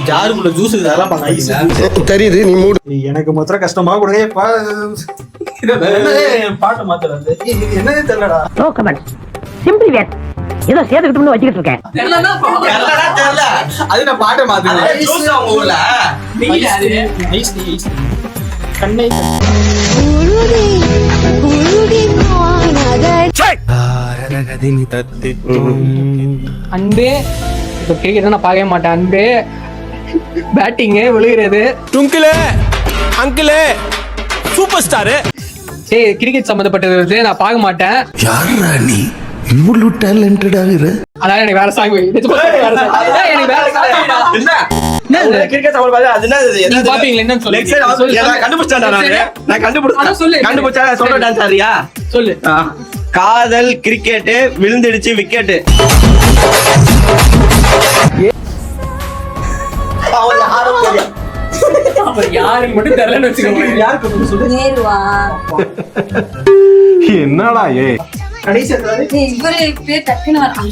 ஜாருக்குள்ள juice இதெல்லாம் பாக்க தெரியுது நீ மூடு. எனக்கு மொத்தம் கஷ்டமா கொடுங்க பாட்டு மாத்துறது என்னது தெரியலடா. No comment. Simply waste. ஏதோ சேர்த்துக்கிட்டு வச்சுக்கிட்டு இருக்கேன். தெரியல. அது நான் பாட்டு மாத்துறேன். ஜூஸ் அவங்க ஊர்ல. கண்ணை அன்பே இப்ப கிரிக்கெட் நான் பார்க்கவே மாட்டேன். அன்பே பேட்டிங்கு விழுகிறது. டுங்கிளே அங்கிளே சூப்பர் ஸ்டாரு. ஏய் கிரிக்கெட் சம்பந்தப்பட்டது நான் பார்க்க மாட்டேன். யாரா நீ இவ்வளவு டேலண்டடா இரு? அதான் எனக்கு வேற சாங் எனக்கு வேற சாங். என்ன கிரிக்கெட் சம்பளம் பாரு. அது நீங்க பாப்பீங்களா என்னன்னு சொல்லு. லெக் சைடு நான் கண்டுபிடிச்சேன்டா நான் கண்டுபிடிச்சேன். சொல்லு. கண்டுபிடிச்சா சொல்ற டான்ஸ் ஆறியா? சொல்லு. காதல் கிரிக்கெட் விழுந்துடுச்சு விக்கெட். யாருக்கு மட்டும் தெரியலன்னு வச்சுக்கோங்க. யாருக்கு சொல்லு. நேருவா என்னடா ஏ இவரு பேர் டக்குன்னு வரான்.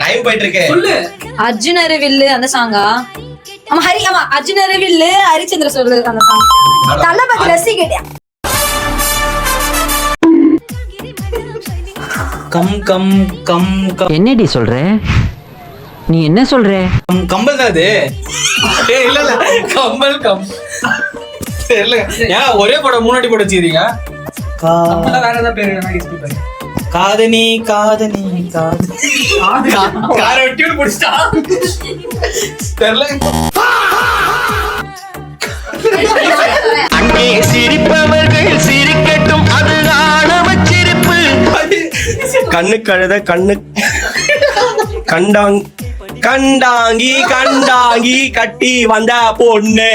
டைம் போயிட்டு இருக்கு. சொல்லு. அர்ஜுன் அரவில்லு அந்த சாங்கா? ஆமா ஆமா அர்ஜுன் அரவில்லு ஹரிச்சந்திர சொல்லு அந்த சாங். தளபதி ரசிகடியா? கம் கம் கம் கம் என்னடி சொல்ற? நீ என்ன சொல்ற? கம்பல் தான் அது. ஏய் இல்ல இல்ல கம்பல் கம் தெரியல. ஏன் ஒரே படம் முன்னாடி போட வச்சிருக்கீங்க? வேற ஏதாவது பேர் வேணா கெஸ் பண்ணி பாருங்க. காதனி காதனி காதனி கார வெட்டி முடிச்சிட்டா தெரியல. அங்கே சிரிப்பவர்கள் சிரிக்கட்டும், அது ஆணவ சிரிப்பு. கண்ணு கழுத கண்ணு கண்டாங்கி கண்டாங்கி கட்டி வந்த பொண்ணு.